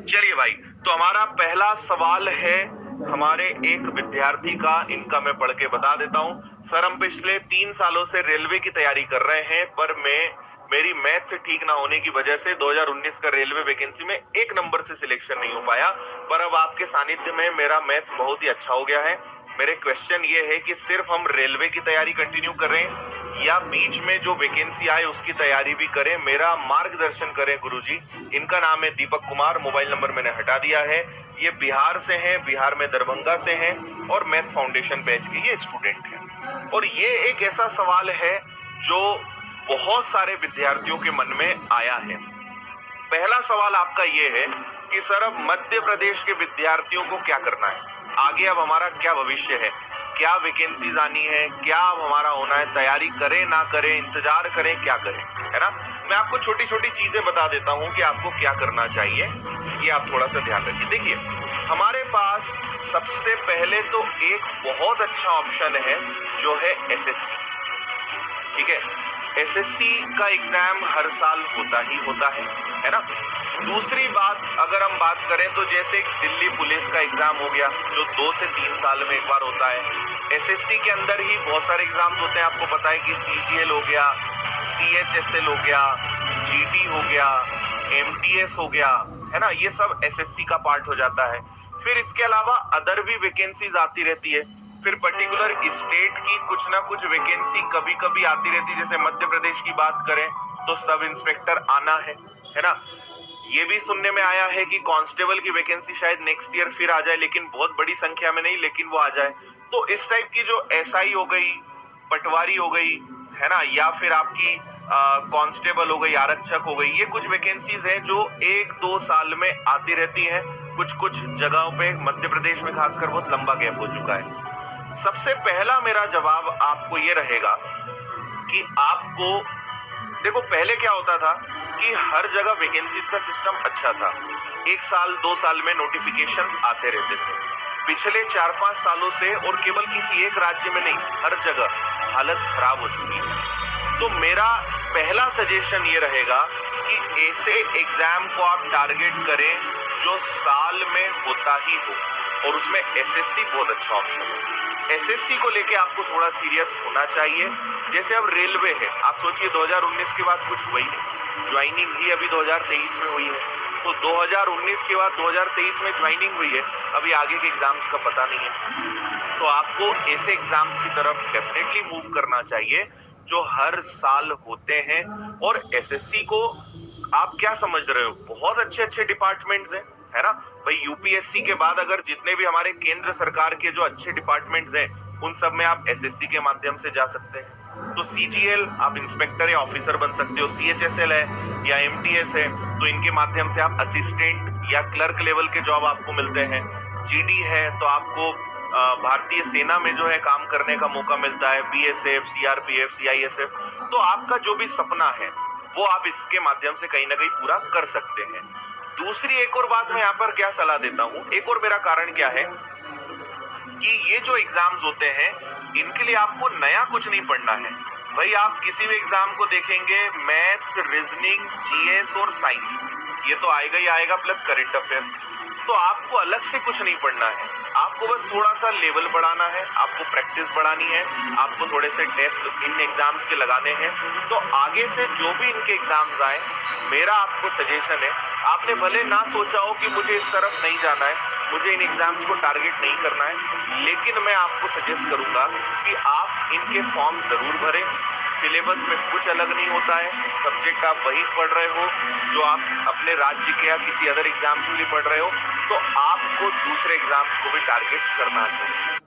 चलिए भाई, तो हमारा पहला सवाल है हमारे एक विद्यार्थी का। इनका मैं पढ़ के बता देता हूं। सर, हम पिछले 3 सालों से रेलवे की तैयारी कर रहे हैं, पर मेरी मैथ से ठीक ना होने की वजह से 2019 का रेलवे वैकेंसी में 1 नंबर से सिलेक्शन नहीं हो पाया। पर अब आपके सानिध्य में मेरा मैथ्स बहुत ही अच्छा हो गया है। मेरे क्वेश्चन ये है कि सिर्फ हम रेलवे की तैयारी कंटिन्यू करें या बीच में जो वैकेंसी आए उसकी तैयारी भी करें। मेरा मार्गदर्शन करें गुरुजी। इनका नाम है दीपक कुमार। मोबाइल नंबर मैंने हटा दिया है। ये बिहार से हैं, बिहार में दरभंगा से हैं और मैथ फाउंडेशन बैच के ये स्टूडेंट हैं। और ये एक ऐसा सवाल है जो बहुत सारे विद्यार्थियों के मन में आया है। पहला सवाल आपका ये है कि सर, अब मध्य प्रदेश के विद्यार्थियों को क्या करना है, आगे अब हमारा क्या भविष्य है, क्या वैकेंसीज आनी है, क्या अब हमारा होना है, तैयारी करें ना करें, इंतजार करें, क्या करें, है ना। मैं आपको छोटी छोटी चीजें बता देता हूं कि आपको क्या करना चाहिए, ये आप थोड़ा सा ध्यान रखिए। देखिए, हमारे पास सबसे पहले तो एक बहुत अच्छा ऑप्शन है जो है एसएससी। ठीक है, एसएससी का एग्जाम हर साल होता ही होता है ना। दूसरी बात, अगर हम बात करें तो जैसे दिल्ली पुलिस का एग्जाम हो गया जो 2 से 3 साल में एक बार होता है। एसएससी के अंदर ही बहुत सारे एग्जाम्स होते हैं। आपको पता है कि सीजीएल हो गया, सीएचएसएल हो गया, जीडी हो गया, एमटीएस हो गया, है ना। ये सब एसएससी का पार्ट हो जाता है। फिर इसके अलावा अदर भी वैकेंसीज आती रहती है। फिर पर्टिकुलर स्टेट की कुछ ना कुछ वैकेंसी कभी कभी आती रहती है। जैसे मध्य प्रदेश की बात करें तो सब इंस्पेक्टर आना है ना। ये भी सुनने में आया है कि कांस्टेबल की वैकेंसी शायद नेक्स्ट ईयर फिर आ जाए, लेकिन बहुत बड़ी संख्या में नहीं, लेकिन वो आ जाए। तो इस टाइप की जो एसआई हो गई, पटवारी हो गई, है ना, या फिर आपकी कांस्टेबल हो गई, आरक्षक हो गई, ये कुछ वैकेंसीज हैं जो 1-2 साल में आती रहती हैं। कुछ कुछ जगहों पे मध्य प्रदेश में खासकर बहुत लंबा गैप हो चुका है। सबसे पहला मेरा जवाब आपको ये रहेगा कि आपको देखो, पहले क्या होता था कि हर जगह वैकेंसीज का सिस्टम अच्छा था। 1 साल 2 साल में नोटिफिकेशन आते रहते थे। पिछले 4-5 सालों से, और केवल किसी एक राज्य में नहीं, हर जगह हालत खराब हो चुकी है। तो मेरा पहला सजेशन ये रहेगा कि ऐसे एग्जाम को आप टारगेट करें जो साल में होता ही हो, और उसमें एसएससी बहुत अच्छा ऑप्शन है। एसएससी को लेके आपको थोड़ा सीरियस होना चाहिए। जैसे अब रेलवे है, आप सोचिए 2019 के बाद कुछ हुआ ही नहीं, ज्वाइनिंग ही अभी 2023 में हुई है। तो 2019 के बाद 2023 में ज्वाइनिंग हुई है, अभी आगे के एग्जाम्स का पता नहीं है। तो आपको ऐसे एग्जाम्स की तरफ डेफिनेटली मूव करना चाहिए जो हर साल होते हैं। और एसएससी को आप क्या समझ रहे हो, बहुत अच्छे अच्छे डिपार्टमेंट्स हैं, है ना भाई। यूपीएससी के बाद अगर जितने भी हमारे केंद्र सरकार के जो अच्छे डिपार्टमेंट्स हैं, उन सब में आप एसएससी के माध्यम से जा सकते हैं। तो सीजीएल आप इंस्पेक्टर या ऑफिसर बन सकते हो, सीएचएसएल है या एमटीएस है तो इनके माध्यम से आप असिस्टेंट या क्लर्क लेवल के जॉब आपको मिलते हैं। जीडी है तो आपको भारतीय सेना में जो है काम करने का मौका मिलता है, बीएसएफ, सीआरपीएफ, सीआईएसएफ। तो आपका जो भी सपना है वो आप इसके माध्यम से कहीं ना कहीं पूरा कर सकते हैं। दूसरी एक और बात मैं यहाँ पर क्या सलाह देता हूँ, एक और मेरा कारण क्या है कि ये जो एग्जाम्स होते हैं इनके लिए आपको नया कुछ नहीं पढ़ना है भाई। आप किसी भी एग्जाम को देखेंगे, मैथ्स, रीजनिंग, जीएस और साइंस, ये तो आएगा ही आएगा, प्लस करंट अफेयर्स। तो आपको अलग से कुछ नहीं पढ़ना है, आपको बस थोड़ा सा लेवल बढ़ाना है, आपको प्रैक्टिस बढ़ानी है, आपको थोड़े से टेस्ट इन एग्जाम्स के लगाने हैं। तो आगे से जो भी इनके एग्जाम्स आए, मेरा आपको सजेशन है, आपने भले ना सोचा हो कि मुझे इस तरफ नहीं जाना है, मुझे इन एग्जाम्स को टारगेट नहीं करना है, लेकिन मैं आपको सजेस्ट करूंगा कि आप इनके फॉर्म जरूर भरें। सिलेबस में कुछ अलग नहीं होता है, सब्जेक्ट आप वही पढ़ रहे हो जो आप अपने राज्य के या किसी अदर एग्जाम्स के लिए पढ़ रहे हो। तो आपको दूसरे एग्जाम्स को भी टारगेट करना चाहिए।